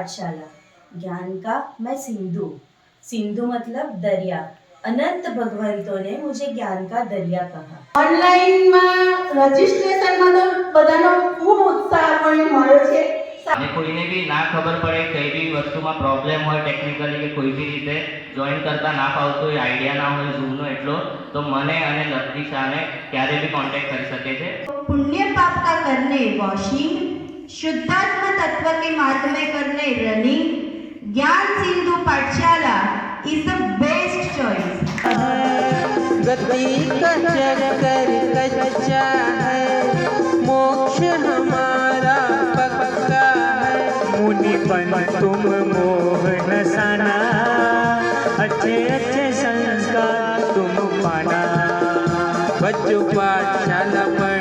पाठशाला, ज्ञान का मैं सिंधु। सिंधु मतलब दरिया। अनंत भगवंतों ने मुझे ज्ञान का दरिया कहा। ऑनलाइन में रजिस्ट्रेशन में तो बधानो खूब उत्साह पण मळ्यो छे। અને કોઈને બી ના ખબર પડે કઈ બી વસ્તુમાં પ્રોબ્લેમ હોય ટેકનિકલી કે કોઈ બી રીતે જોઈન કરતા ના ફાવતું હોય આઈડિયા ના હોય ઝૂમનો એટલો તો મને અને લક્ષ્મી શાહને ક્યારે બી કોન્ટેક્ટ કરી શકે છે। पुण्य पाप का करने वॉशिंग, शुद्धात्म तत्व के मार्ग में करने रनिंग, ज्ञान सिंधु पाठशाला इज द बेस्ट चॉइस। गति का चक्कर कच्चा है, मोक्ष हमारा पक्का है। मुनिपन तुम मोह नसाना, अच्छे अच्छे संस्कार तुम पाना। बच्चों पाठशाला पर